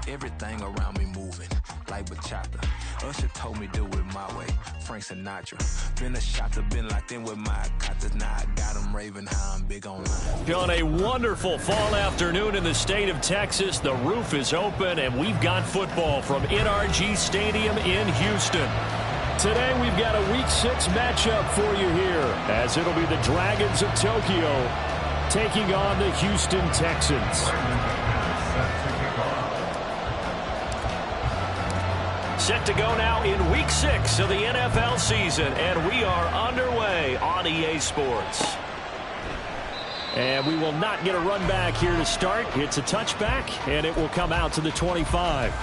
Everything around me moving, like bachata. Usher told me do it my way, Frank Sinatra. Been a shotter, been locked in with my cotters. Now I got them raving how I'm big online. On a wonderful fall afternoon in the state of Texas, the roof is open, and we've got football from NRG Stadium in Houston. Today we've got a Week 6 matchup for you here, as it'll be the Dragons of Tokyo taking on the Houston Texans. Set to go now in Week 6 of the NFL season, and we are underway on EA Sports. And we will not get a run back here to start. It's a touchback, and it will come out to the 25.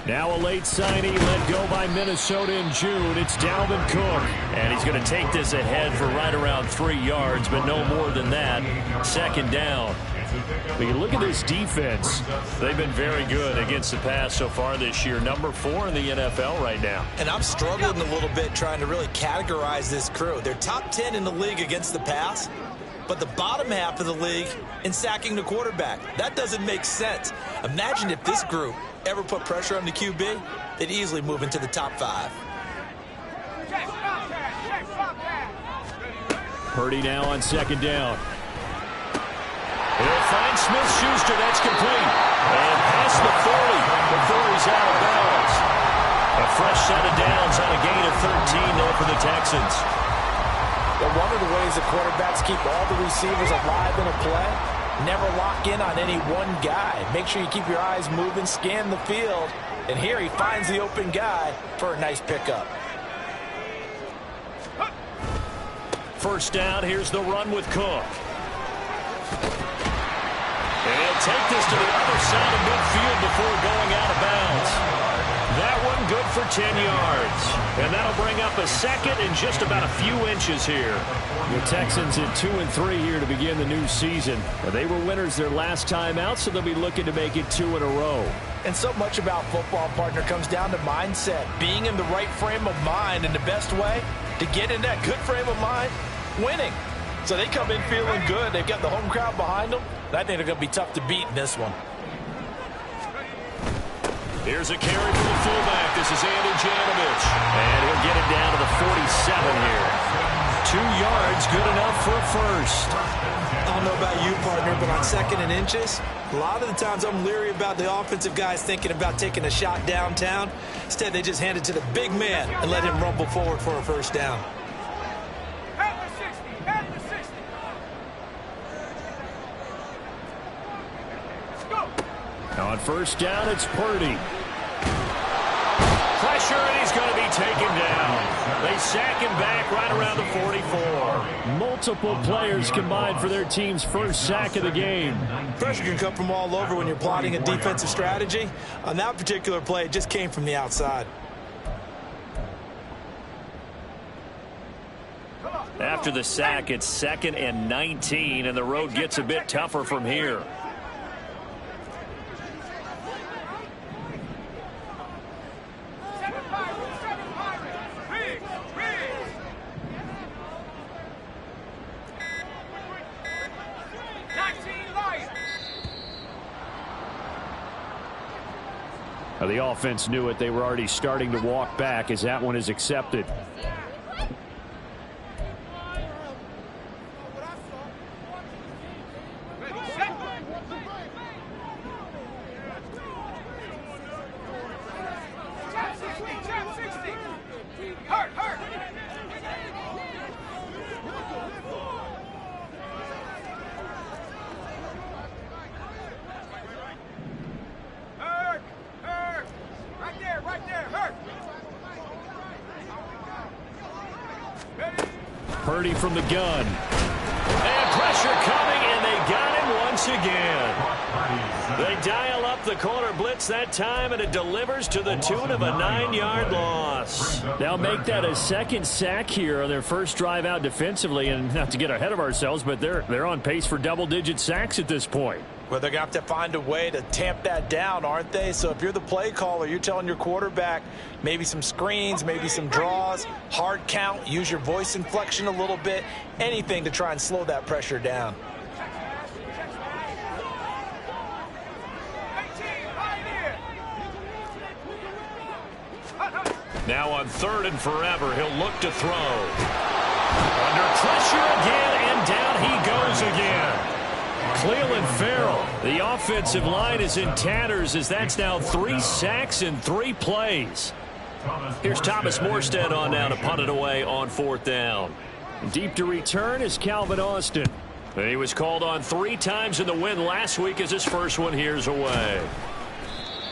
Now a late signing let go by Minnesota in June. It's Dalvin Cook. And he's going to take this ahead for right around 3 yards, but no more than that. Second down. But you look at this defense. They've been very good against the pass so far this year. Number 4 in the NFL right now. And I'm struggling a little bit trying to really categorize this crew. They're top 10 in the league against the pass, but the bottom half of the league in sacking the quarterback. That doesn't make sense. Imagine if this group ever put pressure on the QB, they'd easily move into the top 5. Purdy now on second down. He'll find Smith-Schuster. That's complete. And past the 40 before he's out of bounds. A fresh set of downs on a gain of 13 there for the Texans. But one of the ways the quarterbacks keep all the receivers alive in a play, never lock in on any one guy. Make sure you keep your eyes moving, scan the field. And here he finds the open guy for a nice pickup. First down, here's the run with Cook. And he'll take this to the other side of midfield before going out of bounds. That one good for 10 yards. And that'll bring up a second and just about a few inches here. The Texans at 2-3 here to begin the new season. They were winners their last time out, so they'll be looking to make it 2 in a row. And so much about football, partner, comes down to mindset. Being in the right frame of mind, and the best way to get in that good frame of mind, winning. So they come in feeling good. They've got the home crowd behind them. I think they're going to be tough to beat in this one. Here's a carry for the fullback. This is Andy Janovich. And he'll get it down to the 47 here. 2 yards, good enough for a first. I don't know about you, partner, but on second and inches, a lot of the times I'm leery about the offensive guys thinking about taking a shot downtown. Instead, they just hand it to the big man and let him rumble forward for a first down. On first down, it's Purdy. Pressure, and he's going to be taken down. They sack him back right around the 44. Multiple players combined for their team's first sack of the game. Pressure can come from all over when you're plotting a defensive strategy. On that particular play, it just came from the outside. After the sack, it's 2nd and 19, and the road gets a bit tougher from here. The offense knew it. They were already starting to walk back as that one is accepted. Purdy from the gun. And pressure coming, and they got him once again. They dial up the corner blitz that time, and it delivers to the tune of a 9-yard loss. They'll make that a second sack here on their first drive out defensively, and not to get ahead of ourselves, but they're on pace for double-digit sacks at this point. Well, they're going to have to find a way to tamp that down, aren't they? So if you're the play caller, you're telling your quarterback maybe some screens, maybe some draws, hard count, use your voice inflection a little bit, anything to try and slow that pressure down. Now on 3rd and forever, he'll look to throw. Under pressure again, and down he goes again. Clelin Ferrell, the offensive line is in tatters as that's now 3 sacks in 3 plays. Here's Thomas Morstead on now to punt it away on 4th down. Deep to return is Calvin Austin. And he was called on 3 times in the win last week as his first one here's away.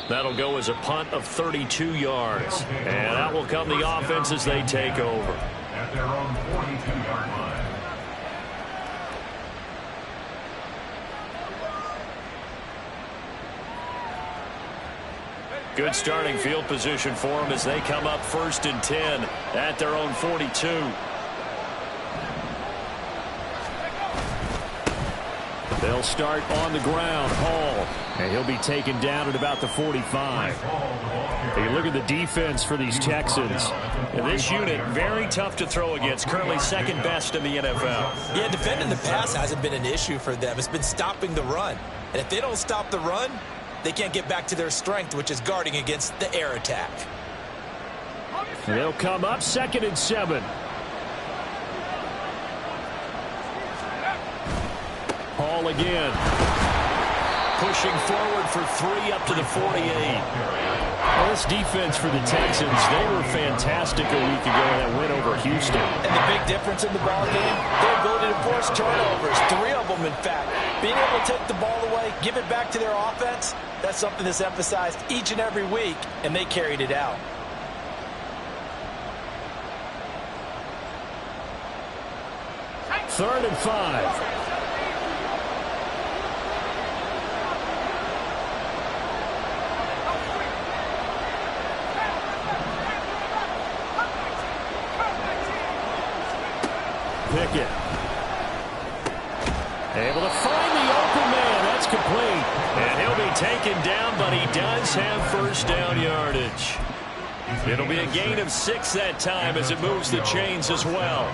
That'll go as a punt of 32 yards. And out will come the offense as they take over. At their own 42-yard line. Good starting field position for them as they come up 1st and 10 at their own 42. They'll start on the ground. Hall. And he'll be taken down at about the 45. Hey, look at the defense for these Texans. And this unit, very tough to throw against. Currently 2nd best in the NFL. Yeah, defending the pass hasn't been an issue for them. It's been stopping the run. And if they don't stop the run, they can't get back to their strength, which is guarding against the air attack. They'll come up 2nd and 7. Hall again. Pushing forward for 3 up to the 48. Well, this defense for the Texans, they were fantastic a week ago in that win over Houston. And the big difference in the ball game, their ability to force turnovers, 3 of them in fact. Being able to take the ball away, give it back to their offense, that's something that's emphasized each and every week, and they carried it out. Third and 5. Pickett. Able to find the open man. That's complete. And he'll be taken down, but he does have 1st down yardage. It'll be a gain of 6 that time as it moves the chains as well.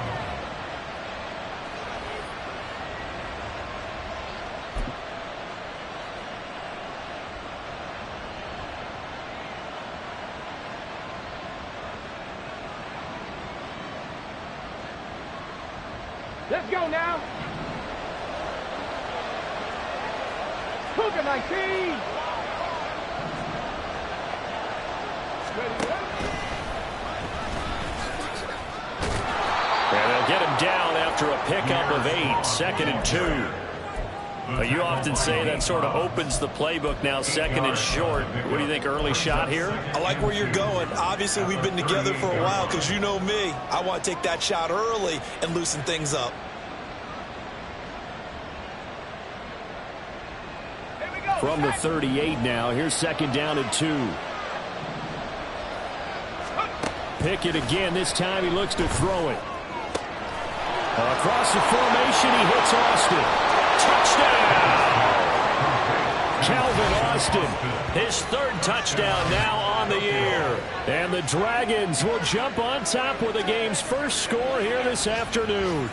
Let's go now. Cougar 19. And they'll get him down after a pickup of 8, 2nd and 2. You often say that sort of opens the playbook now, 2nd and short. What do you think, early shot here? I like where you're going. Obviously, we've been together for a while because you know me. I want to take that shot early and loosen things up. From the 38 now, here's 2nd down and 2. Pickett again. This time he looks to throw it. Across the formation, he hits Austin. Touchdown! Calvin Austin. His 3rd touchdown now on the year. And the Dragons will jump on top with the game's first score here this afternoon.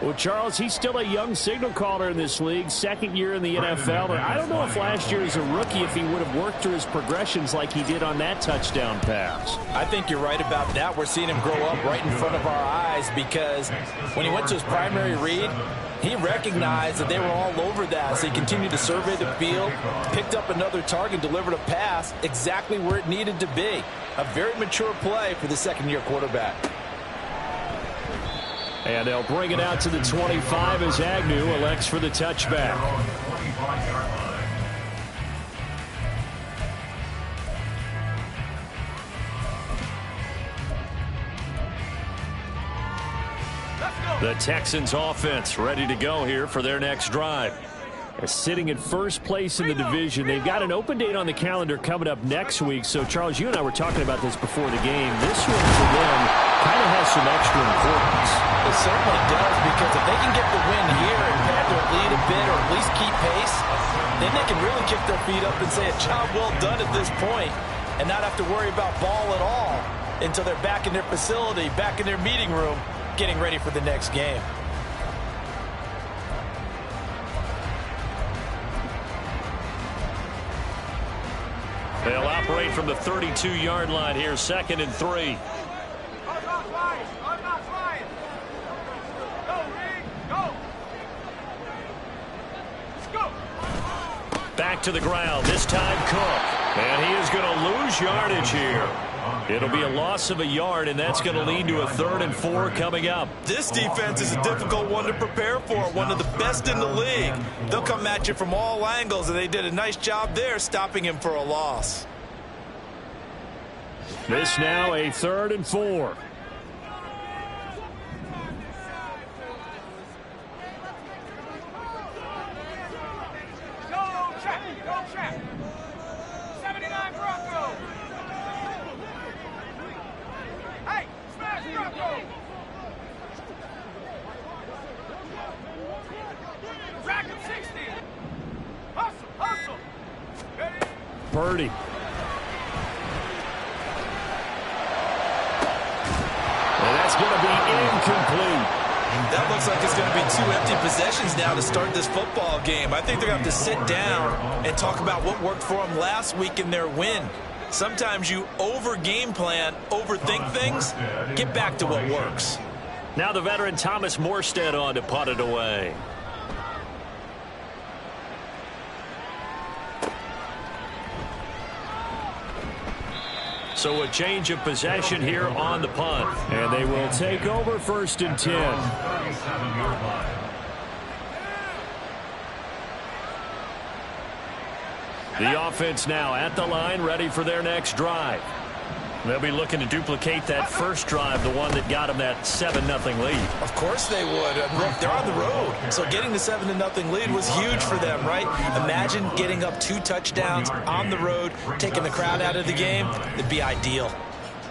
Well, Charles, he's still a young signal caller in this league, 2nd year in the NFL. And I don't know if last year as a rookie if he would have worked through his progressions like he did on that touchdown pass. I think you're right about that. We're seeing him grow up right in front of our eyes because when he went to his primary read, he recognized that they were all over that. So he continued to survey the field, picked up another target, delivered a pass exactly where it needed to be. A very mature play for the 2nd-year quarterback. And they'll bring it out to the 25 as Agnew elects for the touchback. The Texans offense ready to go here for their next drive. Sitting at first place in the division. They've got an open date on the calendar coming up next week. So, Charles, you and I were talking about this before the game. This one for them kind of has some extra importance. It certainly does, because if they can get the win here and pad their lead a bit or at least keep pace, then they can really kick their feet up and say a job well done at this point and not have to worry about ball at all until they're back in their facility, back in their meeting room, getting ready for the next game. They'll operate from the 32-yard line here, 2nd and 3. Back to the ground, this time Cook. And he is going to lose yardage here. It'll be a loss of a yard, and that's going to lead to a 3rd and 4 coming up. This defense is a difficult one to prepare for, one of the best in the league. They'll come at you from all angles, and they did a nice job there stopping him for a loss. This now a 3rd and 4. Purdy. And that's going to be incomplete. That looks like it's going to be 2 empty possessions now to start this football game. I think they're going to have to sit down and talk about what worked for them last week in their win. Sometimes you over-game plan, overthink things, get back to what works. Now the veteran Thomas Morstead on to punt it away. So a change of possession here on the punt. And they will take over 1st and 10. The offense now at the line, ready for their next drive. They'll be looking to duplicate that first drive, the one that got them that 7-0 lead. Of course they would. Look, they're on the road, so getting the 7-0 lead was huge for them, right? Imagine getting up 2 touchdowns on the road, taking the crowd out of the game. It'd be ideal.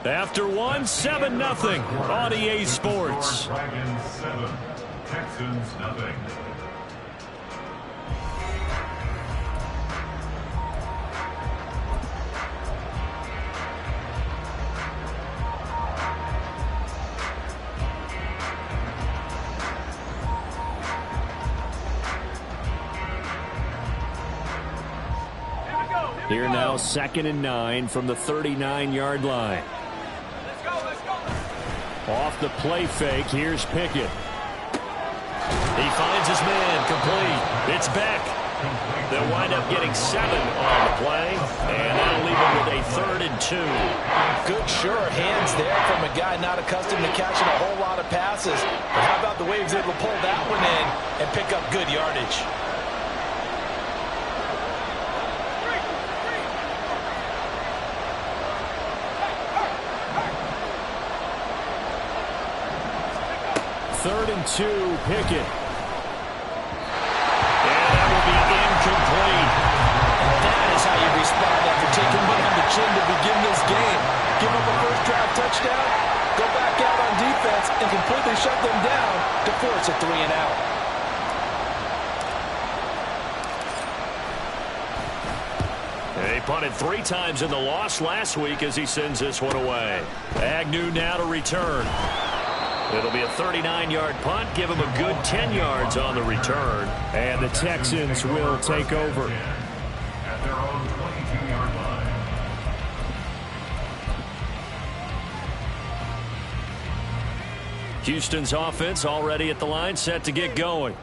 After 1, 7-0 on EA Sports. Dragons 7, Texans nothing. Here now 2nd and 9 from the 39-yard line. Off the play fake, here's Pickett. He finds his man, complete. It's Beck. They'll wind up getting 7 on the play, and that'll leave him with a 3rd and 2. Good, sure hands there from a guy not accustomed to catching a whole lot of passes. But how about the way he was able to pull that one in and pick up good yardage? Third and 2, Pickett. And that will be incomplete. That is how you respond after taking one on the chin to begin this game. Give up a first drive touchdown, go back out on defense, and completely shut them down to force a 3 and out. They punted 3 times in the loss last week as he sends this one away. Agnew now to return. It'll be a 39-yard punt. Give him a good 10 yards on the return. And the Texans will take over. At their own 22-yard line. Houston's offense already at the line, set to get going.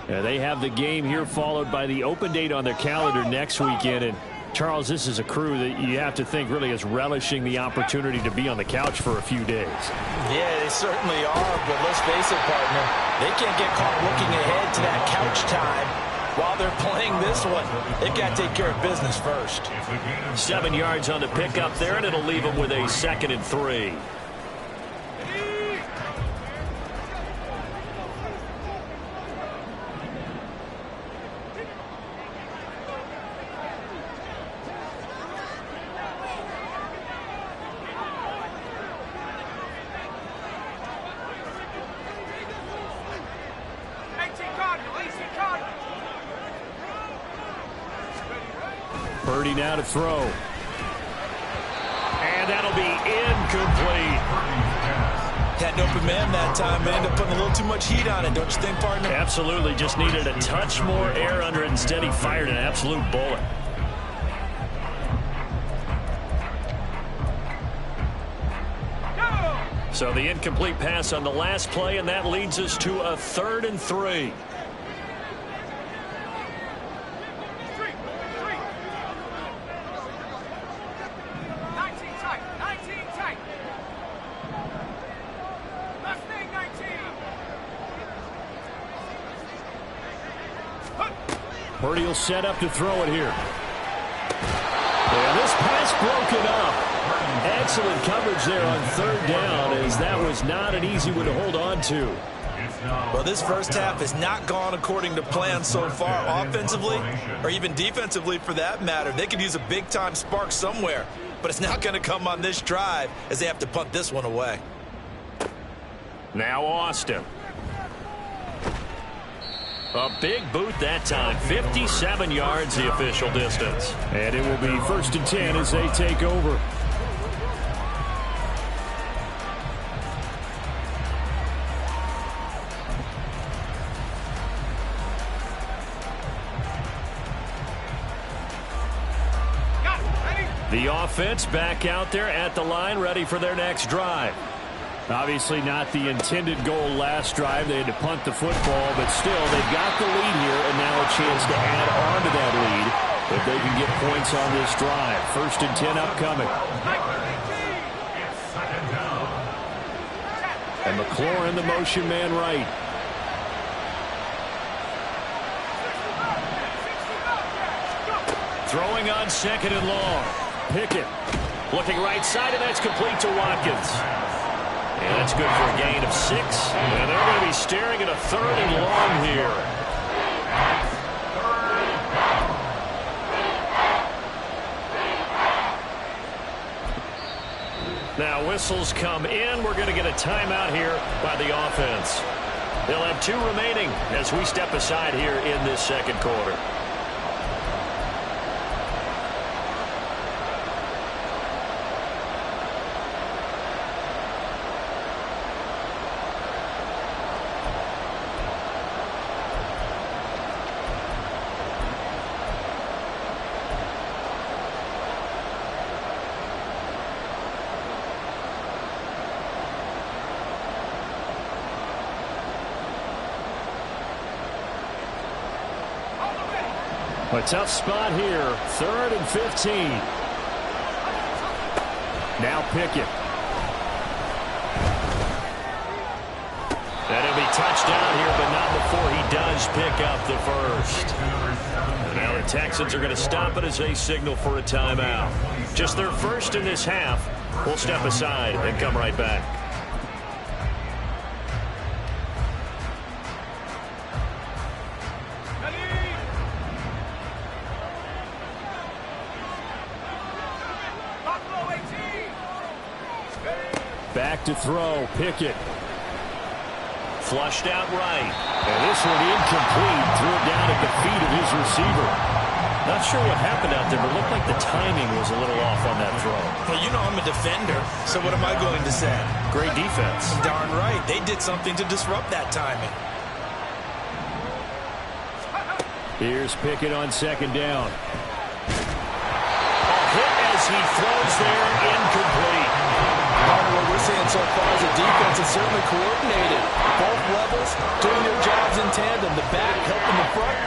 They have the game here followed by the open date on their calendar next weekend. And Charles, this is a crew that you have to think really is relishing the opportunity to be on the couch for a few days. Yeah, they certainly are, but let's face it, partner. They can't get caught looking ahead to that couch time while they're playing this one. They've got to take care of business first. 7 yards on the pickup there, and it'll leave them with a 2nd and 3. Purdy now to throw. And that'll be incomplete. Had an open man that time, but ended up putting a little too much heat on it, don't you think, partner? Absolutely. Just needed a touch more air under it. Instead, he fired an absolute bullet. So the incomplete pass on the last play, and that leads us to a 3rd and 3. Purdy will set up to throw it here. And this pass broken up. Excellent coverage there on 3rd down, as that was not an easy one to hold on to. Well, this first half has not gone according to plan so far, offensively or even defensively for that matter. They could use a big-time spark somewhere, but it's not going to come on this drive as they have to punt this one away. Now Austin. A big boot that time. 57 yards the official distance. And it will be 1st and 10 as they take over. The offense back out there at the line, ready for their next drive. Obviously not the intended goal last drive. They had to punt the football, but still, they've got the lead here, and now a chance to add on to that lead if they can get points on this drive. 1st and 10 upcoming. And McLaurin, the motion man right. Throwing on 2nd and long. Pickett looking right side, and that's complete to Watkins. And that's good for a gain of 6. And they're going to be staring at a 3rd and long here. Now whistles come in. We're going to get a timeout here by the offense. They'll have 2 remaining as we step aside here in this 2nd quarter. A tough spot here. 3rd and 15. Now Pickett. That'll be touchdown here, but not before he does pick up the 1st. Now the Texans are going to stop it as they signal for a timeout. Just their 1st in this half. We'll step aside and come right back. Back to throw. Pickett. Flushed out right. And this one incomplete. Threw it down at the feet of his receiver. Not sure what happened out there, but it looked like the timing was a little off on that throw. Well, you know I'm a defender, so what am I going to say? Great defense. Darn right. They did something to disrupt that timing. Here's Pickett on 2nd down. A hit as he throws there, incomplete. What we're seeing so far is the defense is certainly coordinated. Both levels doing their jobs in tandem. The back helping the front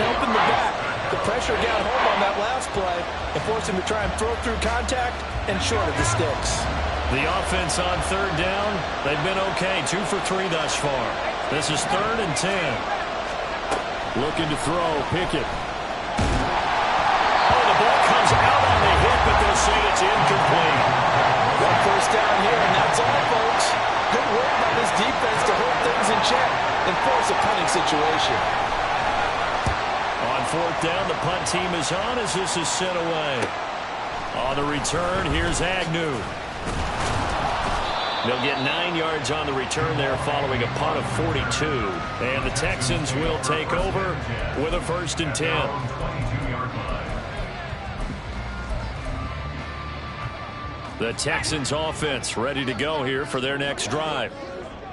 helping the back. The pressure got home on that last play and forced him to try and throw through contact and short of the sticks. The offense on 3rd down, they've been okay. 2 for 3 thus far. This is 3rd and 10. Looking to throw. Pickett. Oh, the ball comes out on the hit, but they'll say it's incomplete. 1st down here, and that's all, folks. Good work by this defense to hold things in check and force a punting situation. On 4th down, the punt team is on as this is sent away. On the return, here's Agnew. They'll get 9 yards on the return there following a punt of 42. And the Texans will take over with a 1st and 10. The Texans offense ready to go here for their next drive.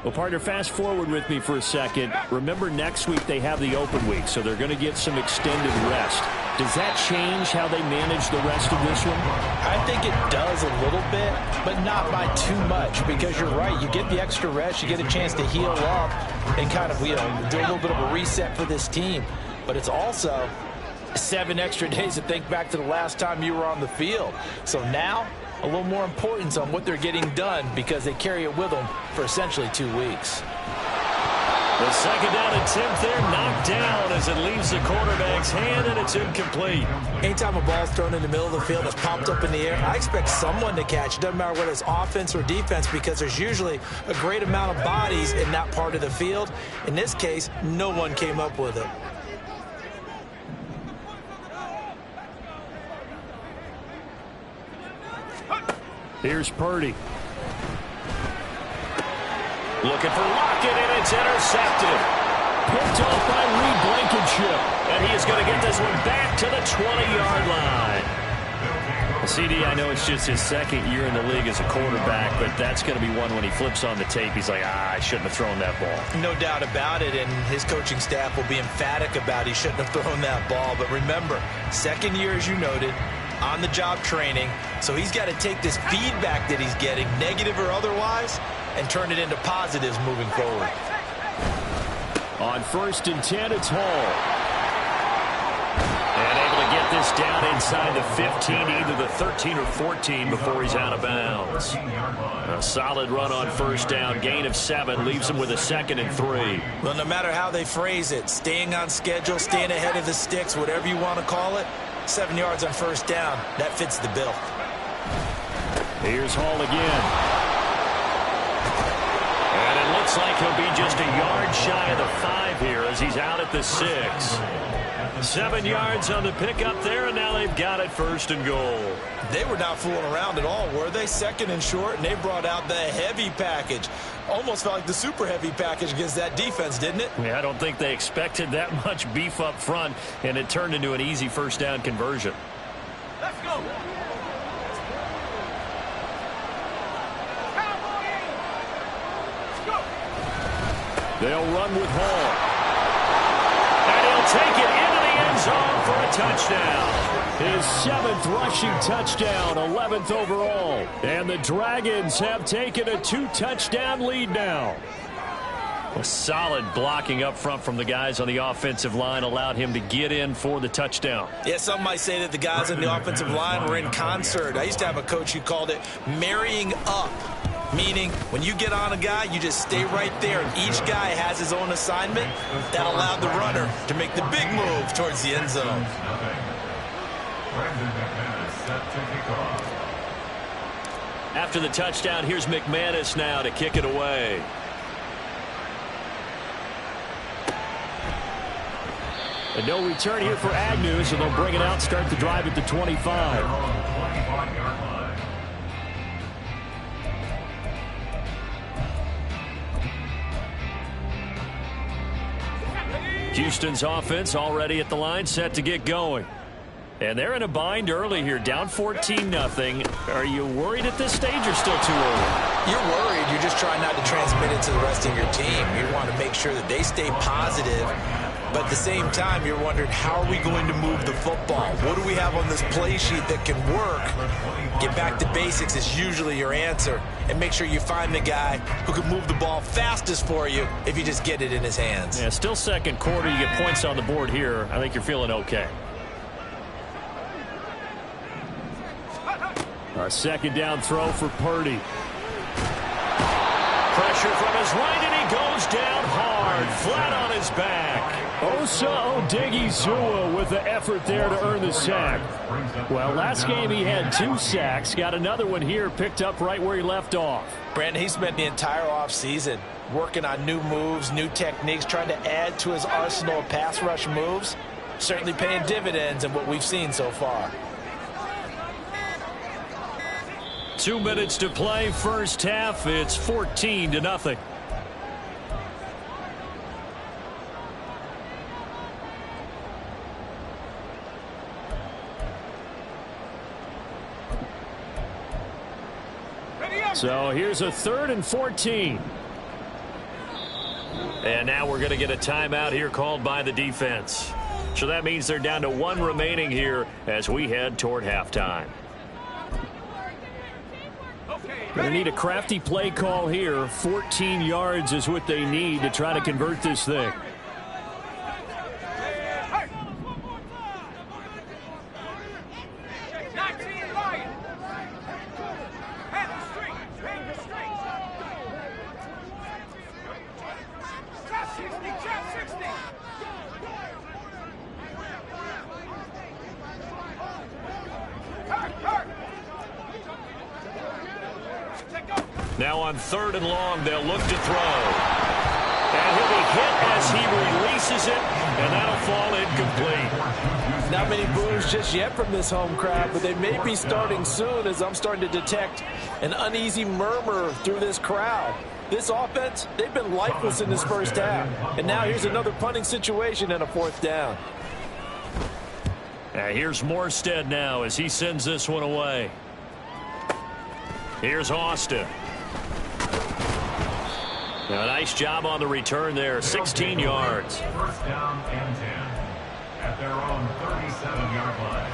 Well, partner, fast forward with me for a second. Remember, next week they have the open week, so they're going to get some extended rest. Does that change how they manage the rest of this one? I think it does a little bit, but not by too much, because you're right. You get the extra rest, you get a chance to heal up and kind of, do a little bit of a reset for this team. But it's also 7 extra days to think back to the last time you were on the field. So now, a little more importance on what they're getting done because they carry it with them for essentially 2 weeks. The second down attempt there knocked down as it leaves the quarterback's hand, and it's incomplete. Anytime a ball's thrown in the middle of the field, it's popped up in the air, I expect someone to catch. It doesn't matter whether it's offense or defense, because there's usually a great amount of bodies in that part of the field. In this case, no one came up with it. Here's Purdy. Looking for Lockett, and it's intercepted. Picked off by Reed Blankenship. And he is going to get this one back to the 20-yard line. CD, I know it's just his second year in the league as a quarterback, but that's going to be one when he flips on the tape. He's like, I shouldn't have thrown that ball. No doubt about it, and his coaching staff will be emphatic about he shouldn't have thrown that ball. But remember, second year, as you noted, on-the-job training, so he's got to take this feedback that he's getting, negative or otherwise, and turn it into positives moving forward. On 1st and 10, it's Hall. And able to get this down inside the 15, either the 13 or 14 before he's out of bounds. A solid run on 1st down, gain of 7, leaves him with a 2nd and 3. Well, no matter how they phrase it, staying on schedule, staying ahead of the sticks, whatever you want to call it, 7 yards on 1st down, that fits the bill. Here's Hall again. And it looks like he'll be just a yard shy of the 5 here as he's out at the 6. 7 yards on the pickup there, and now they've got it 1st and goal. They were not fooling around at all, were they? 2nd and short, and they brought out the heavy package. Almost felt like the super heavy package against that defense, didn't it? Yeah, I don't think they expected that much beef up front, and it turned into an easy 1st down conversion. Let's go. They'll run with Hall. And he'll take it into the end zone for a touchdown. His 7th rushing touchdown, 11th overall. And the Dragons have taken a 2-touchdown lead now. A solid blocking up front from the guys on the offensive line allowed him to get in for the touchdown. Yeah, some might say that the guys on the offensive line were in concert. I used to have a coach who called it marrying up, meaning when you get on a guy, you just stay right there, and each guy has his own assignment. That allowed the runner to make the big move towards the end zone. After the touchdown, here's McManus now to kick it away. And no return here for Agnew, so they'll bring it out, start the drive at the 25. Houston's offense already at the line, set to get going. And they're in a bind early here, down 14-0. Are you worried at this stage or still too early? You're worried. You're just trying not to transmit it to the rest of your team. You want to make sure that they stay positive. But at the same time, you're wondering, how are we going to move the football? What do we have on this play sheet that can work? Get back to basics is usually your answer. And make sure you find the guy who can move the ball fastest for you if you just get it in his hands. Yeah, still second quarter. You get points on the board here. I think you're feeling okay. A 2nd down throw for Purdy. Pressure from his right, and he goes down hard, flat on his back. Osa Odighizuwa with the effort there to earn the sack. Well, last game he had 2 sacks. Got another one here, picked up right where he left off. Brandon, he spent the entire offseason working on new moves, new techniques, trying to add to his arsenal of pass rush moves. Certainly paying dividends in what we've seen so far. 2 minutes to play, 1st half. It's 14-0. So here's a 3rd and 14. And now we're going to get a timeout here called by the defense. So that means they're down to 1 remaining here as we head toward halftime. Going to need a crafty play call here. 14 yards is what they need to try to convert this thing. Now on 3rd and long, they'll look to throw. And he'll be hit as he releases it, and that'll fall incomplete. Not many boos just yet from this home crowd, but they may be starting soon as I'm starting to detect an uneasy murmur through this crowd. This offense, they've been lifeless in this first half. And now here's another punting situation and a 4th down. Here's Morstead now as he sends this one away. Here's Austin. Now, a nice job on the return there, 16 yards. 1st down and 10 at their own 37-yard line.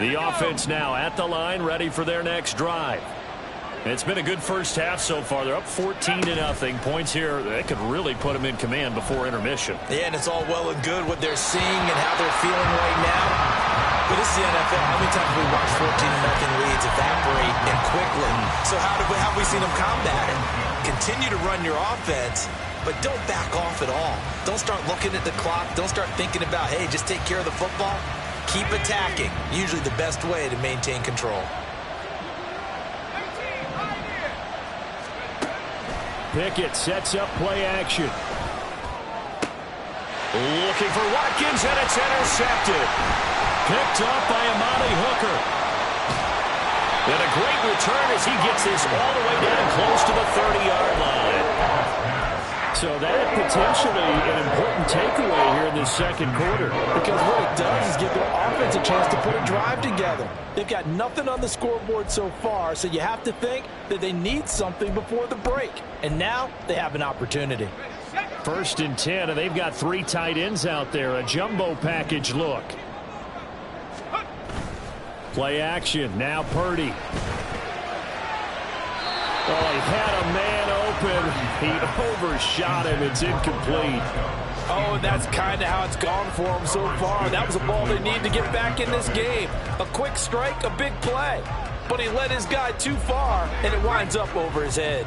The offense now at the line, ready for their next drive. It's been a good first half so far. They're up 14-0. Points here, that could really put them in command before intermission. Yeah, and it's all well and good what they're seeing and how they're feeling right now. But this is the NFL. How many times have we watched 14-0 leads evaporate and quickly? So how have we seen them combat it? Continue to run your offense, but don't back off at all. Don't start looking at the clock. Don't start thinking about, hey, just take care of the football. Keep attacking. Usually the best way to maintain control. Pickett sets up play action. Looking for Watkins, and it's intercepted. Picked up by Amani Hooker. And a great return as he gets this all the way down close to the 30-yard line. So that potentially an important takeaway here in this second quarter. Because what it does is give their offense a chance to put a drive together. They've got nothing on the scoreboard so far, so you have to think that they need something before the break. And now they have an opportunity. 1st and 10, and they've got 3 tight ends out there. A jumbo package look. Play action. Now Purdy. Oh, he had a man open. He overshot him. It's incomplete. Oh, and that's kind of how it's gone for them so far. That was a ball they need to get back in this game. A quick strike, a big play. But he led his guy too far, and it winds up over his head.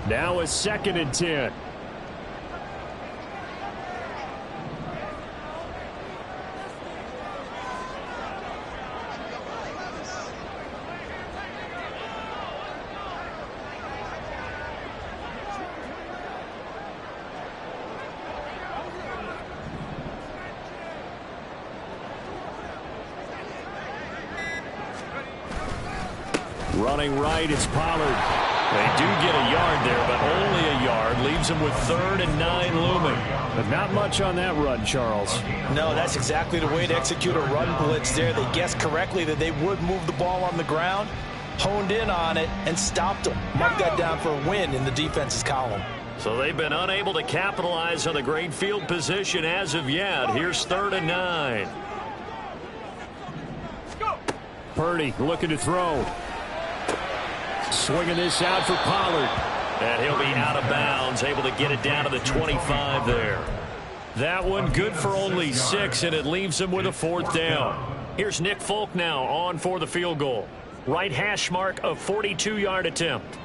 Now a 2nd and 10. Running right, it's Pollard. They do get a yard there, but only a yard. Leaves them with 3rd and 9 looming. But not much on that run, Charles. No, that's exactly the way to execute a run blitz there. They guessed correctly that they would move the ball on the ground, honed in on it, and stopped them. Mark that down for a win in the defense's column. So they've been unable to capitalize on the great field position as of yet. Here's 3rd and 9. Purdy looking to throw. Swinging this out for Pollard. And he'll be out of bounds, able to get it down to the 25 there. That one good for only 6, and it leaves him with a 4th down. Here's Nick Folk now on for the field goal. Right hash mark of 42-yard attempt.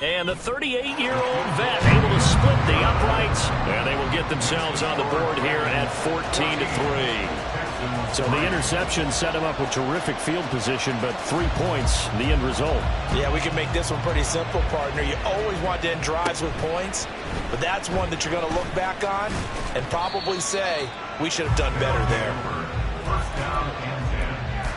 And the 38-year-old vet able to split the uprights. And they will get themselves on the board here at 14-3. So the interception set him up with terrific field position, but 3 points, the end result. Yeah, we can make this one pretty simple, partner. You always want to end drives with points, but that's one that you're going to look back on and probably say, we should have done better there. 1st down and 10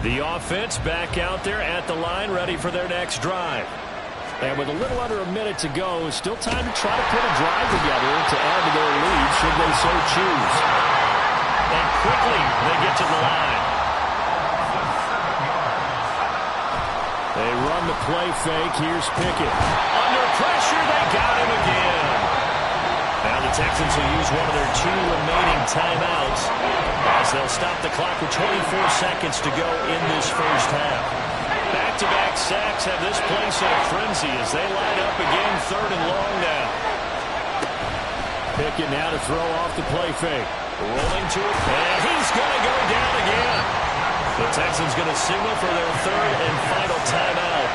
The offense back out there at the line, ready for their next drive. And with a little under a minute to go, still time to try to put a drive together to add to their lead should they so choose. And quickly they get to the line. They run the play fake. Here's Pickett. Under pressure, they got him again. Now the Texans will use one of their 2 remaining timeouts as they'll stop the clock with 24 seconds to go in this first half. Back-to-back sacks have this place in a frenzy as they line up again 3rd and long now. Pickett now to throw off the play fake. Rolling to it, and he's going to go down again. The Texans going to signal for their 3rd and final timeout.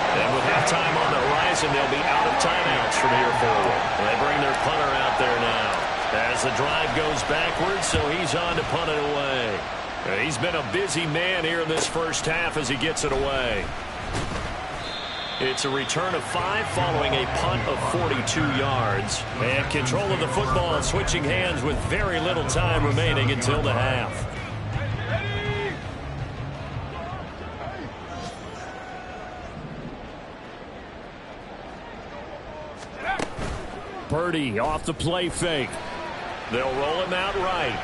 And with halftime on the horizon, they'll be out of timeouts from here forward. They bring their punter out there now as the drive goes backwards, so he's on to punt it away. He's been a busy man here in this first half as he gets it away. It's a return of 5 following a punt of 42 yards. And control of the football switching hands with very little time remaining until the half. Purdy off the play fake. They'll roll him out right.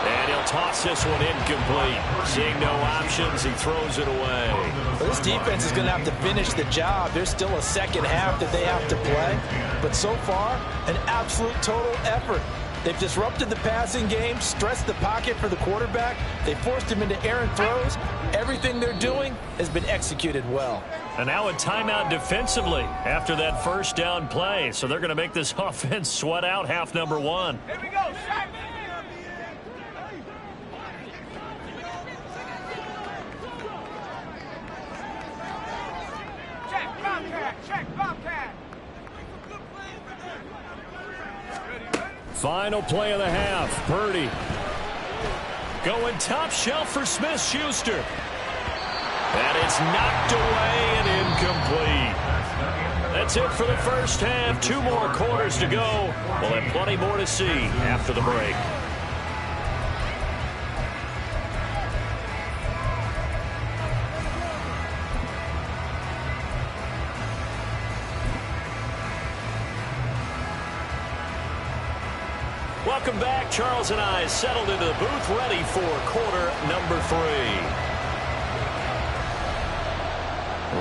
And he'll toss this one incomplete. Seeing no options, he throws it away. Well, this defense is going to have to finish the job. There's still a second half that they have to play. But so far, an absolute total effort. They've disrupted the passing game, stressed the pocket for the quarterback. They forced him into errant throws. Everything they're doing has been executed well. And now a timeout defensively after that first down play. So they're going to make this offense sweat out half number 1. Here we go. Check, Bobcat. Final play of the half. Purdy going top shelf for Smith-Schuster. And it's knocked away and incomplete. That's it for the first half. 2 more quarters to go. We'll have plenty more to see after the break. Welcome back. Charles and I settled into the booth, ready for quarter number 3.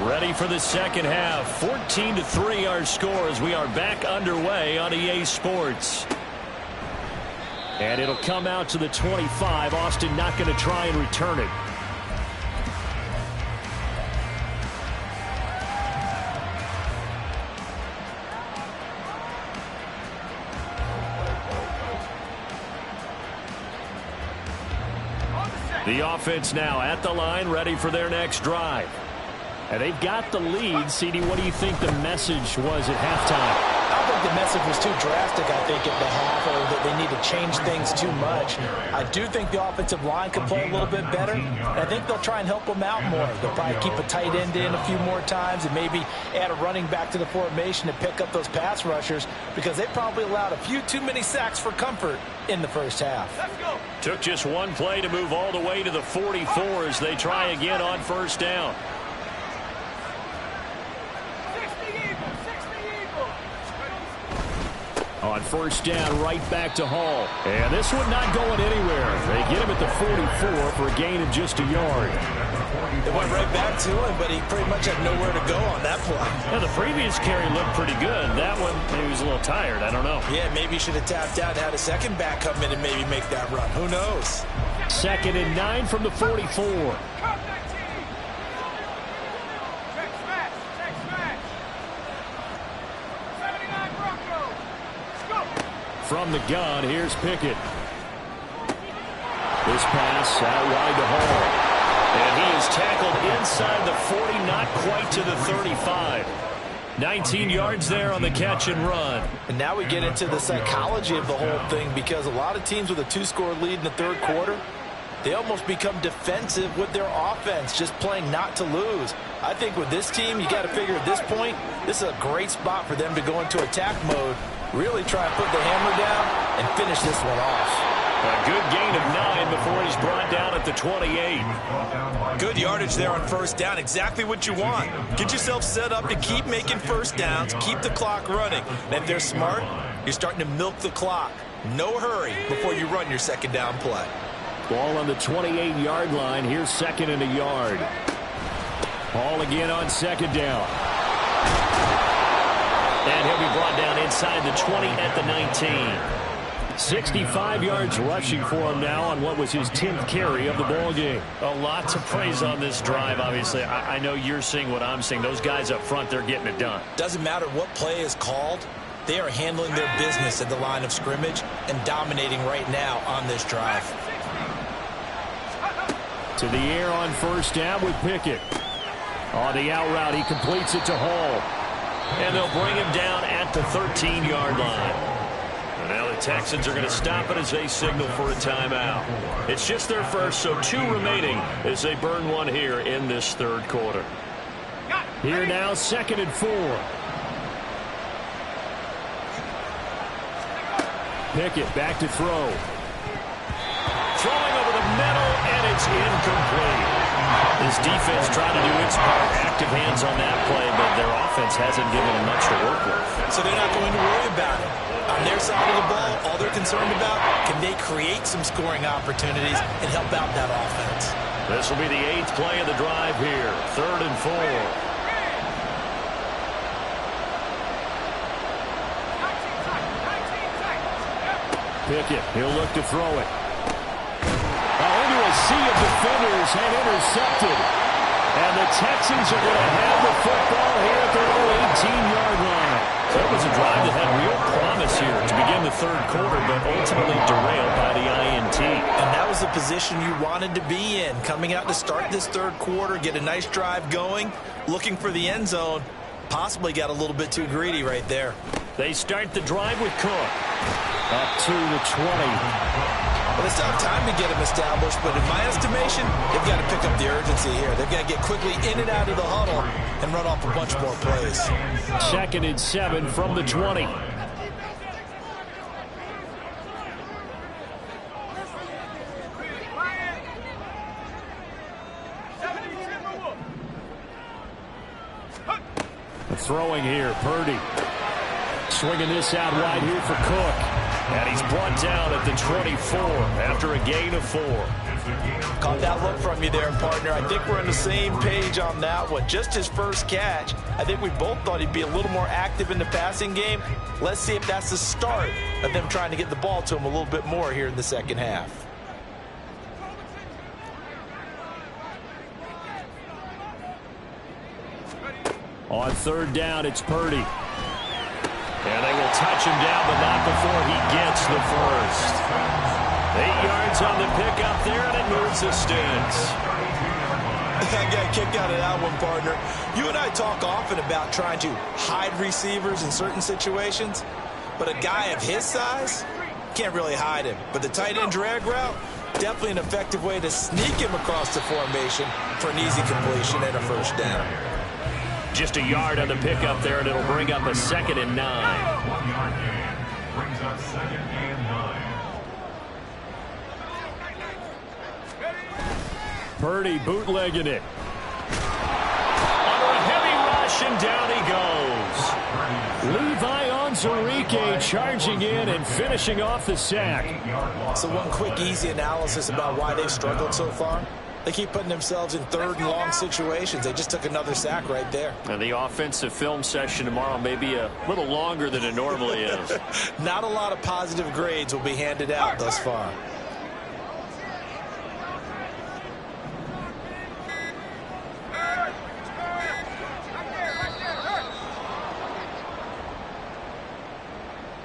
Ready for the second half. 14-3 our score as we are back underway on EA Sports. And it'll come out to the 25. Austin not going to try and return it. The offense now at the line, ready for their next drive. And they've got the lead. CD, what do you think the message was at halftime? I don't think the message was too drastic, I think, at the half, or that they need to change things too much. I do think the offensive line could play a little bit better, and I think they'll try and help them out more. They'll probably keep a tight end in a few more times and maybe add a running back to the formation to pick up those pass rushers, because they probably allowed a few too many sacks for comfort in the first half. Let's go. Took just one play to move all the way to the 44 as they try again on first down. 60 Eagles. On first down, right back to Hall. And this one not going anywhere. They get him at the 44 for a gain of just a yard. It went right back to him, but he pretty much had nowhere to go on that play. Now, the previous carry looked pretty good. That one, maybe he was a little tired. I don't know. Yeah, maybe he should have tapped out and had a second back come in and maybe make that run. Who knows? 2nd and 9 from the 44. Check smash. 79 Broncos. Let's go. From the gun, here's Pickett. This pass out wide to Hall. And he is tackled inside the 40, not quite to the 35. 19 yards there on the catch and run. And now we get into the psychology of the whole thing, because a lot of teams with a 2-score lead in the third quarter, they almost become defensive with their offense, just playing not to lose. I think with this team, you got to figure at this point, this is a great spot for them to go into attack mode, really try and put the hammer down and finish this one off. A good gain of 9 before he's brought down at the 28. Good yardage there on first down. Exactly what you want. Get yourself set up to keep making first downs, keep the clock running. And if they're smart, you're starting to milk the clock. No hurry before you run your second down play. Ball on the 28-yard line. Here's second and a yard. Ball again on second down. And he'll be brought down inside the 20 at the 19. 65 yards rushing for him now on what was his 10th carry of the ball game. A lot to praise on this drive, obviously. I know you're seeing what I'm seeing. Those guys up front, they're getting it done. Doesn't matter what play is called. They are handling their business at the line of scrimmage and dominating right now on this drive. To the air on first down with Pickett. On the out route, he completes it to Hall. And they'll bring him down at the 13-yard line. And now the Texans are going to stop it as they signal for a timeout. It's just their first, so 2 remaining as they burn one here in this third quarter. Here now, 2nd and 4. Pickett back to throw. Throwing over the middle, and it's incomplete. This defense trying to do its part. Active hands on that play, but their offense hasn't given them much to work with. So they're not going to worry about it. On their side of the ball, all they're concerned about, can they create some scoring opportunities and help out that offense? This will be the 8th play of the drive here. 3rd and 4. Pickett, he'll look to throw it. Into a sea of defenders and intercepted. And the Texans are going to have the football here at their own 18-yard line. So it was a drive that had real promise here to begin the third quarter, but ultimately derailed by the INT. And that was the position you wanted to be in. Coming out to start this third quarter, get a nice drive going, looking for the end zone. Possibly got a little bit too greedy right there. They start the drive with Cook. Up to the 20. Well, they still have time to get him established, but in my estimation, they've got to pick up the urgency here. They've got to get quickly in and out of the huddle and run off a bunch more plays. 2nd and 7 from the 20. Throwing here, Purdy. Swinging this out wide here for Cook. And he's brought down at the 24 after a gain of 4. Caught that look from you there, partner. I think we're on the same page on that one. Just his first catch. I think we both thought he'd be a little more active in the passing game. Let's see if that's the start of them trying to get the ball to him a little bit more here in the second half. On 3rd down, it's Purdy. And they will touch him down, but not before he gets the first. 8 yards on the pickup there, and it moves the sticks. I got a kick out of that one, partner. You and I talk often about trying to hide receivers in certain situations, but a guy of his size can't really hide him. But the tight end drag route, definitely an effective way to sneak him across the formation for an easy completion and a first down. Just a yard on the pickup there, and it'll bring up a 2nd and 9. 1-yard gain brings up 2nd and 9. Purdy bootlegging it. Under a heavy rush, and down he goes. Levi Onwuzurike charging in and finishing off the sack. So one quick, easy analysis about why they've struggled so far. They keep putting themselves in 3rd and long situations. They just took another sack right there. And the offensive film session tomorrow may be a little longer than it normally is. Not a lot of positive grades will be handed out thus far.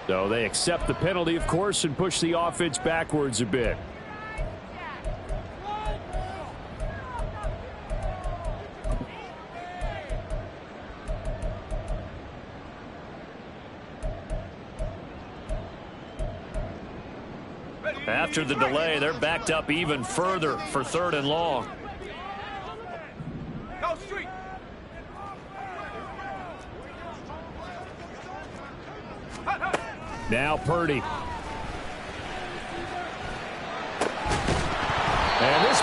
So they accept the penalty, of course, and push the offense backwards a bit. After the delay, they're backed up even further for 3rd and long. Go street. Now Purdy.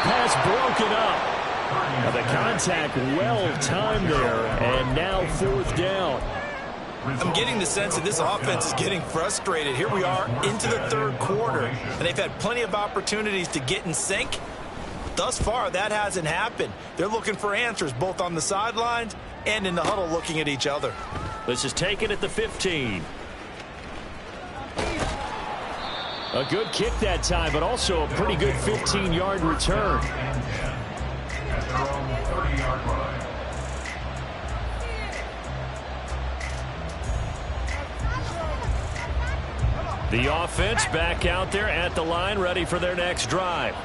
pass broken up. Now the contact well-timed there, and now fourth down. I'm getting the sense that this offense is getting frustrated. Here we are into the third quarter, and they've had plenty of opportunities to get in sync. Thus far, that hasn't happened. They're looking for answers both on the sidelines and in the huddle looking at each other. This is taken at the 15. A good kick that time, but also a pretty good 15-yard return. At their own 30-yard line. The offense back out there at the line, ready for their next drive.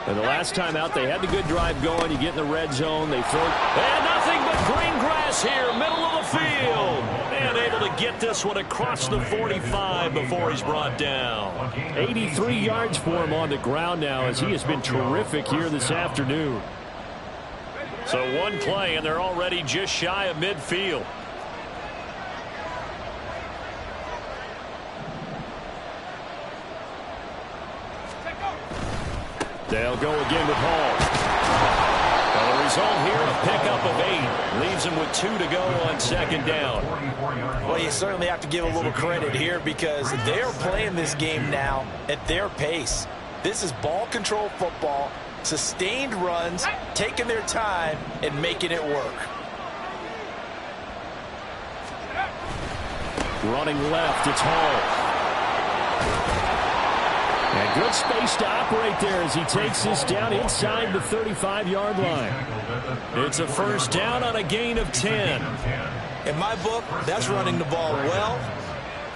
And the last time out, they had the good drive going. You get in the red zone, they throw. And nothing but green grass here, middle of the field. And able to get this one across the 45 before he's brought down. 83 yards for him on the ground now, as he has been terrific here this afternoon. So one play, and they're already just shy of midfield. They'll go again with Hall. Well, the result here, a pickup of 8. Leaves him with 2 to go on second down. Well, you certainly have to give a little credit here because they're playing this game now at their pace. This is ball control football, sustained runs, taking their time, and making it work. Running left, it's Hall. And good space to operate there as he takes this down inside the 35-yard line. It's a first down on a gain of 10. In my book, that's running the ball well,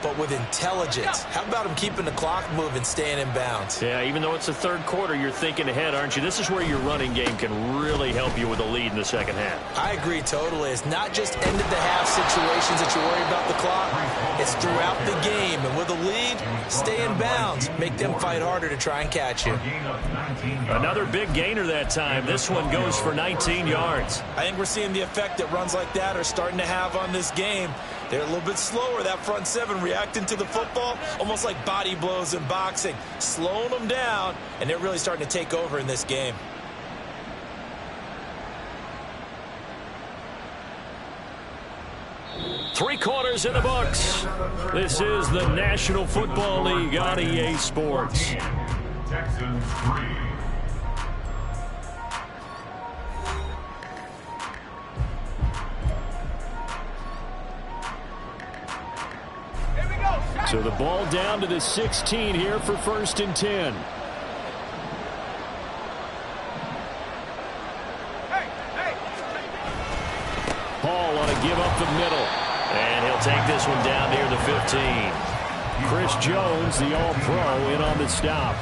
but with intelligence. How about him keeping the clock moving, staying in bounds? Yeah, even though it's the third quarter, you're thinking ahead, aren't you? This is where your running game can really help you with a lead in the second half. I agree totally. It's not just end-of-the-half situations that you worry about the clock. It's throughout the game. And with a lead, stay in bounds. Make them fight harder to try and catch you. Another big gainer that time. This one goes for 19 yards. I think we're seeing the effect that runs like that are starting to have on this game. They're a little bit slower, that front seven, reacting to the football, almost like body blows in boxing, slowing them down, and they're really starting to take over in this game. Three quarters in the books. This is the National Football League on EA Sports. Texans 3. So the ball down to the 16 here for 1st and 10. Hall on a give up the middle. And he'll take this one down near the 15. Chris Jones, the All-Pro, in on the stop.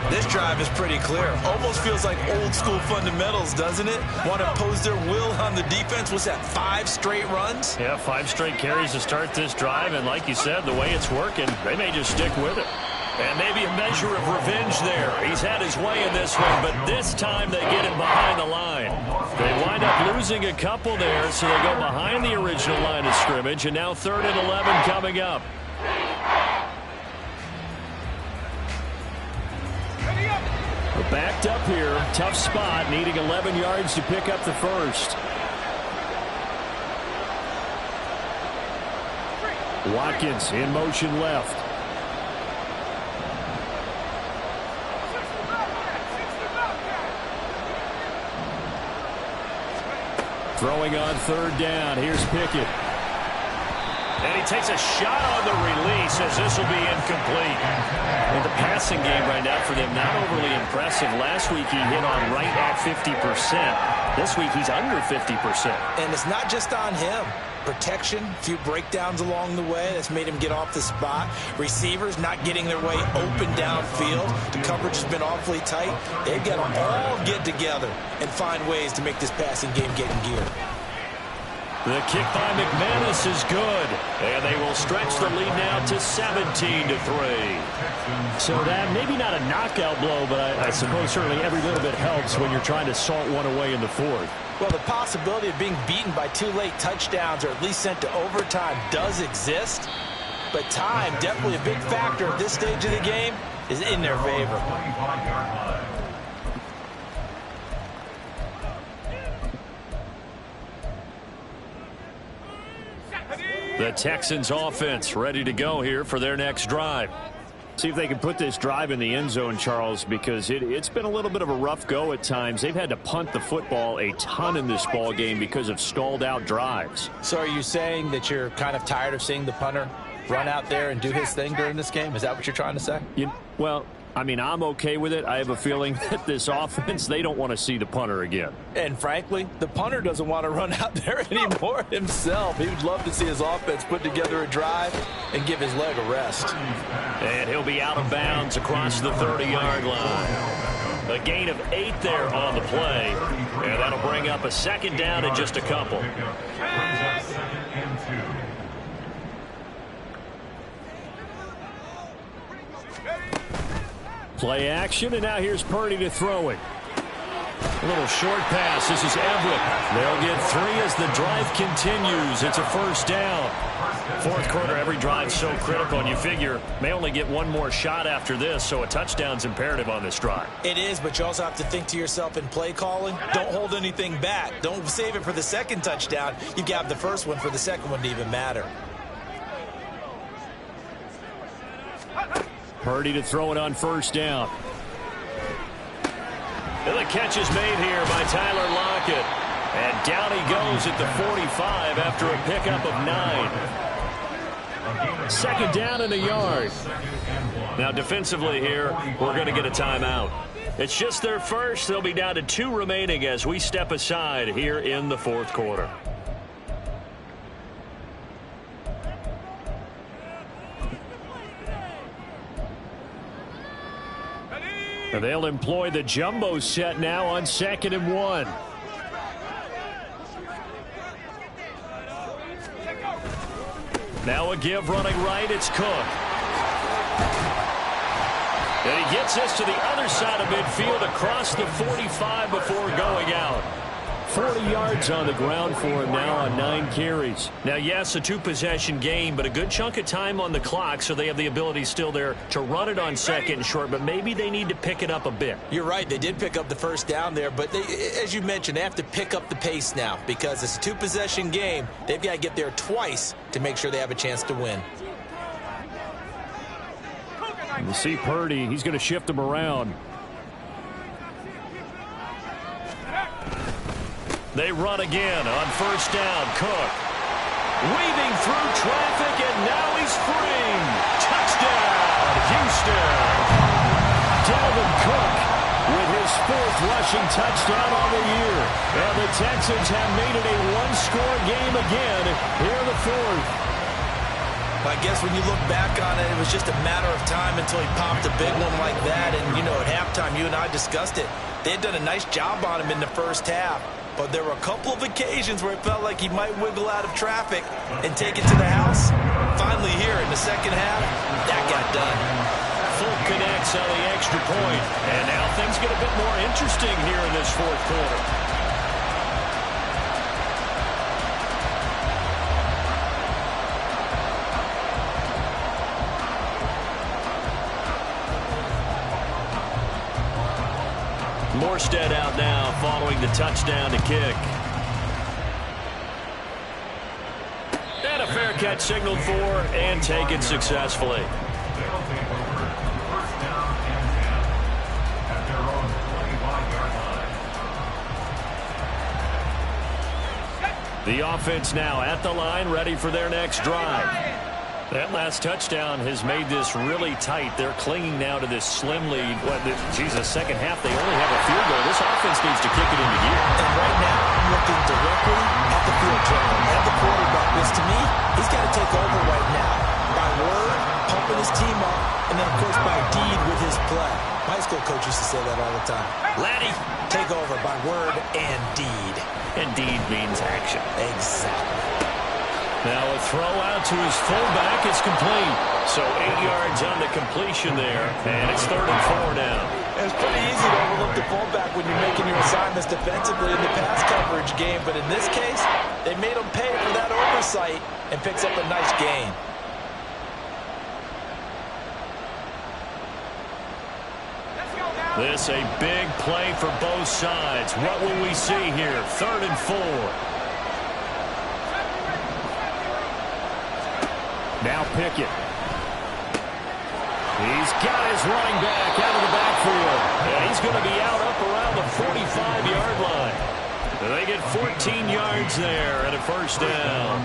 This drive is pretty clear. Almost feels like old-school fundamentals, doesn't it? Want to impose their will on the defense. What's that, 5 straight runs? Yeah, 5 straight carries to start this drive. And like you said, the way it's working, they may just stick with it. And maybe a measure of revenge there. He's had his way in this one, but this time they get him behind the line. They wind up losing a couple there, so they go behind the original line of scrimmage. And now 3rd and 11 coming up. Backed up here, tough spot, needing 11 yards to pick up the first. Watkins in motion left. Throwing on 3rd down, here's Pickett. And he takes a shot on the release as this will be incomplete. Well, the passing game right now for them, not overly impressive. Last week he hit on right at 50%. This week he's under 50%. And it's not just on him. Protection, a few breakdowns along the way that's made him get off the spot. Receivers not getting their way open downfield. The coverage has been awfully tight. They've got to all get together and find ways to make this passing game get in gear. The kick by McManus is good, and they will stretch the lead now to 17-3. So that maybe not a knockout blow, but I suppose certainly every little bit helps when you're trying to salt one away in the 4th. Well, the possibility of being beaten by 2 late touchdowns or at least sent to overtime does exist, but time, definitely a big factor at this stage of the game, is in their favor. The Texans offense ready to go here for their next drive. See if they can put this drive in the end zone, Charles, because it's been a little bit of a rough go at times. They've had to punt the football a ton in this ball game because of stalled out drives. So are you saying that you're kind of tired of seeing the punter run out there and do his thing during this game? Is that what you're trying to say? Well, I mean, I'm okay with it. I have a feeling that this offense, they don't want to see the punter again. And frankly, the punter doesn't want to run out there anymore himself. He would love to see his offense put together a drive and give his leg a rest. And he'll be out of bounds across the 30-yard line. A gain of 8 there on the play. And that'll bring up a second down in just a couple. Play action, and now here's Purdy to throw it. A little short pass. This is Everett. They'll get 3 as the drive continues. It's a first down. Fourth quarter, every drive so critical, and you figure may only get one more shot after this, so a touchdown's imperative on this drive. It is, but you also have to think to yourself in play calling, don't hold anything back. Don't save it for the second touchdown. You got the first one for the second one to even matter. Purdy to throw it on first down. And the catch is made here by Tyler Lockett. And down he goes at the 45 after a pickup of 9. Second down and a yard. Now defensively here, we're going to get a timeout. It's just their first. They'll be down to 2 remaining as we step aside here in the fourth quarter. And they'll employ the jumbo set now on 2nd and 1. Now a give running right. It's Cook. And he gets us to the other side of midfield across the 45 before going out. 40 yards on the ground for him now on 9 carries. Now, yes, a 2-possession game, but a good chunk of time on the clock, so they have the ability still there to run it on 2nd and short, but maybe they need to pick it up a bit. You're right. They did pick up the first down there, but they, as you mentioned, they have to pick up the pace now because it's a 2-possession game. They've got to get there twice to make sure they have a chance to win. And you see Purdy, he's going to shift him around. They run again on first down. Cook weaving through traffic, and now he's free. Touchdown, Houston. Dalvin Cook with his 4th rushing touchdown on the year. And the Texans have made it a 1-score game again here in the 4th. I guess when you look back on it, it was just a matter of time until he popped a big one like that. And, you know, at halftime, you and I discussed it. They had done a nice job on him in the first half. But there were a couple of occasions where it felt like he might wiggle out of traffic and take it to the house. Finally here in the second half, that got done. Full connects on the extra point. And now things get a bit more interesting here in this fourth quarter. Morstead out now following the touchdown to kick. And a fair catch signaled for and taken successfully. The offense now at the line, ready for their next drive. That last touchdown has made this really tight. They're clinging now to this slim lead. Second half, they only have a field goal. This offense needs to kick it into gear. And right now, I'm looking directly at the field general, at the quarterback, which to me, he's got to take over right now. By word, pumping his team up, and then, of course, by deed with his play. My high school coach used to say that all the time. Laddie, take over by word and deed. And deed means action. Exactly. Now a throw out to his fullback. It's complete. So 8 yards on the completion there. And it's 3rd and 4 now. It's pretty easy to overlook the fullback when you're making your assignments defensively in the pass coverage game. But in this case, they made him pay for that oversight and picks up a nice gain. This a big play for both sides. What will we see here? 3rd and 4. Now Pickett. He's got his running back out of the backfield. And he's going to be out up around the 45-yard line. They get 14 yards there and a first down.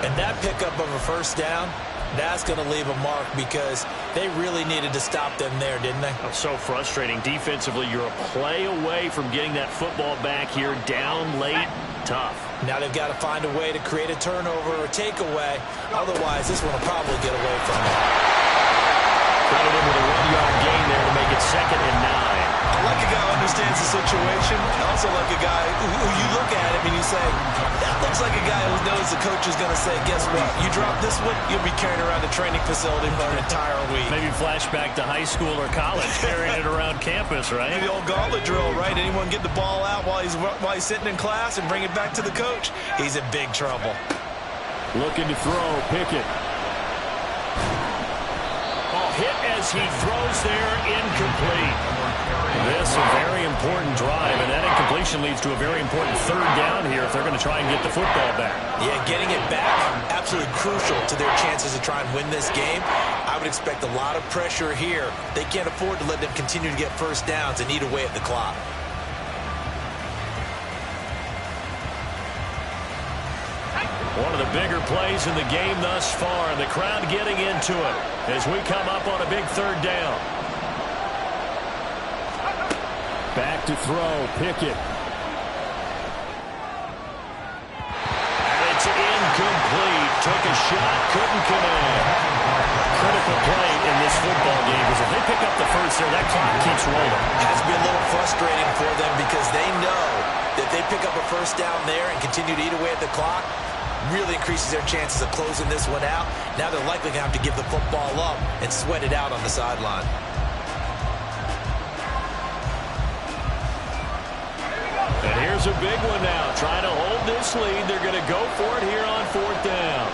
And that pickup of a first down, that's going to leave a mark because they really needed to stop them there, didn't they? Oh, so frustrating. Defensively, you're a play away from getting that football back here down late. Tough. Now they've got to find a way to create a turnover or takeaway. Otherwise, this one will probably get away from them. Credit him with a 1-yard gain there to make it 2nd and 9. I like a guy who understands the situation. I also like a guy who you look at him and you say, that looks like a guy who knows the coach is going to say, guess what? You drop this one, you'll be carrying around the training facility for an entire week. Maybe flashback to high school or college, carrying it around campus, right? Maybe the old gauntlet drill, right? Anyone get the ball out while he's sitting in class and bring it back to the coach? He's in big trouble. Looking to throw, Pickett. Hit as he throws there, incomplete. This a very important drive, and that incompletion leads to a very important 3rd down here if they're going to try and get the football back. Yeah, getting it back, absolutely crucial to their chances to try and win this game. I would expect a lot of pressure here. They can't afford to let them continue to get first downs and eat away at the clock. One of the bigger plays in the game thus far, and the crowd getting into it as we come up on a big 3rd down. Back to throw, Pickett. And it's incomplete. Took a shot, couldn't connect. Critical play in this football game, because if they pick up the first there, that clock keeps rolling. Has to be a little frustrating for them because they know that they pick up a first down there and continue to eat away at the clock, really increases their chances of closing this one out. Now they're likely going to have to give the football up and sweat it out on the sideline. And here's a big one now. Trying to hold this lead. They're going to go for it here on 4th down.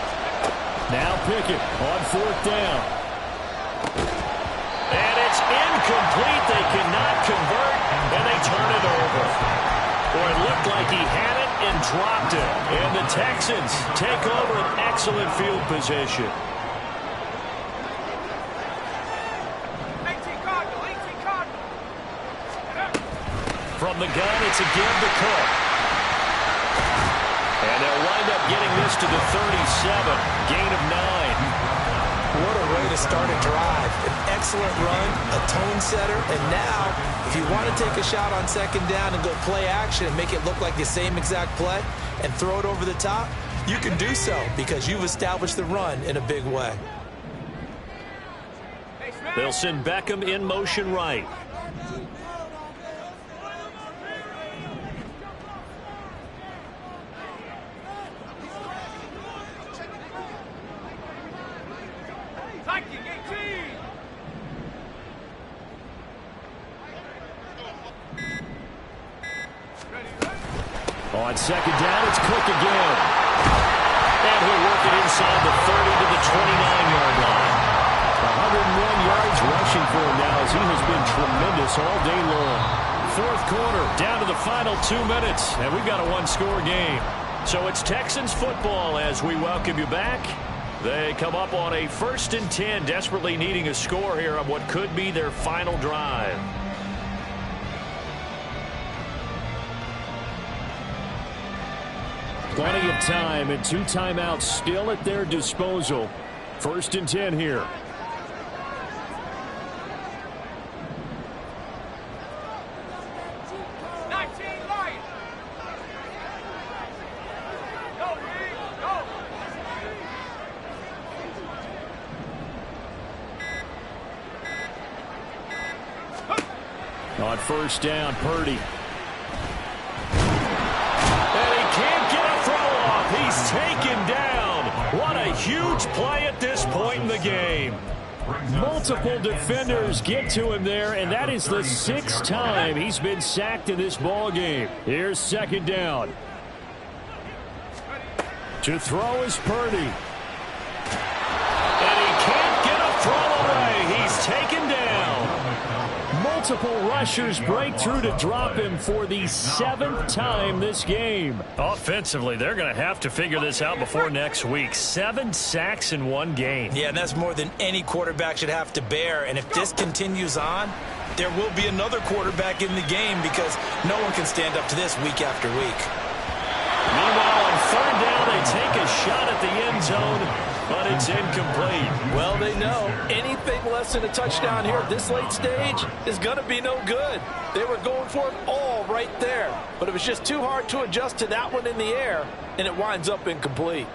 Now Pickett on 4th down. And it's incomplete. They cannot convert, and they turn it over. Boy, it looked like he had it and dropped it. And the Texans take over an excellent field position. 18 Cardinal, 18 Cardinal. From the gun, it's a give to Cook. And they'll wind up getting this to the 37. Gain of 9. What a way to start a drive. An excellent run, a tone setter, and now, if you want to take a shot on 2nd down and go play action and make it look like the same exact play and throw it over the top, you can do so because you've established the run in a big way. They'll send Beckham in motion right. On 2nd down, it's Cook again. And he'll work it inside the 30 to the 29-yard line. 101 yards rushing for him now as he has been tremendous all day long. 4th quarter, down to the final 2 minutes, and we've got a 1-score game. So it's Texans football as we welcome you back. They come up on a 1st and 10, desperately needing a score here on what could be their final drive. Plenty of time and 2 timeouts still at their disposal. 1st and 10 here. On 1st down, Purdy. He's taken down. What a huge play at this point in the game. Multiple defenders get to him there, and that is the 6th time he's been sacked in this ball game. Here's 2nd down. To throw is Purdy. And he can't get a throw away. He's taken down. Multiple rushers break through to drop him for the 7th time this game. Offensively, they're going to have to figure this out before next week. 7 sacks in one game. Yeah, and that's more than any quarterback should have to bear. And if this continues on, there will be another quarterback in the game because no one can stand up to this week after week. Meanwhile, on 3rd down, they take a shot at the end zone, but it's incomplete. Well, they know anything less than a touchdown here at this late stage is going to be no good. They were going for it all right there, but it was just too hard to adjust to that one in the air, and it winds up incomplete.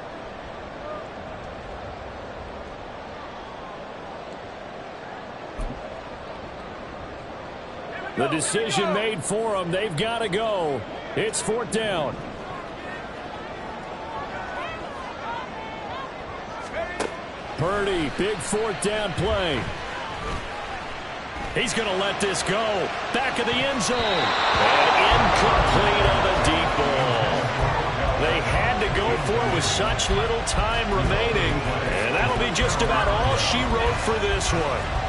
The decision made for them. They've got to go. It's 4th down. Purdy, big 4th down play. He's going to let this go. Back of the end zone. And incomplete on the deep ball. They had to go for it with such little time remaining. And that'll be just about all she wrote for this one.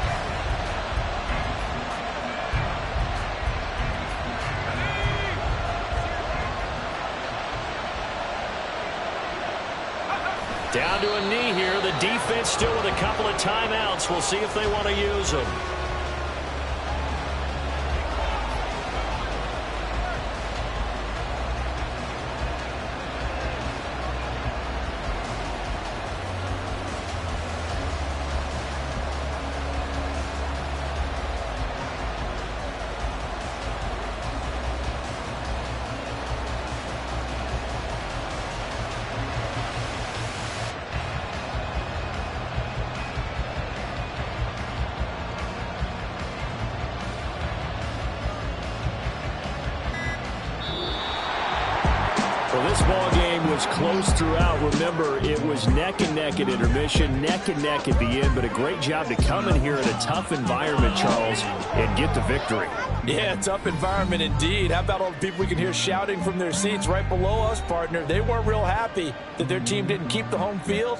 Down to a knee here. The defense still with a couple of timeouts. We'll see if they want to use them. Well, this ball game was close throughout. Remember, it was neck and neck at intermission, neck and neck at the end, but a great job to come in here in a tough environment, Charles, and get the victory. Yeah, tough environment indeed. How about all the people we can hear shouting from their seats right below us, partner? They weren't real happy that their team didn't keep the home field.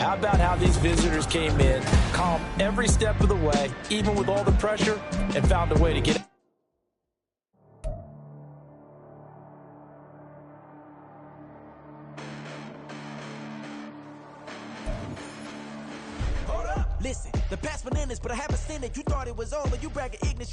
How about how these visitors came in, calm every step of the way, even with all the pressure, and found a way to get it. Listen, the past bananas, but I haven't seen it. You thought it was over. You bragging ignorance.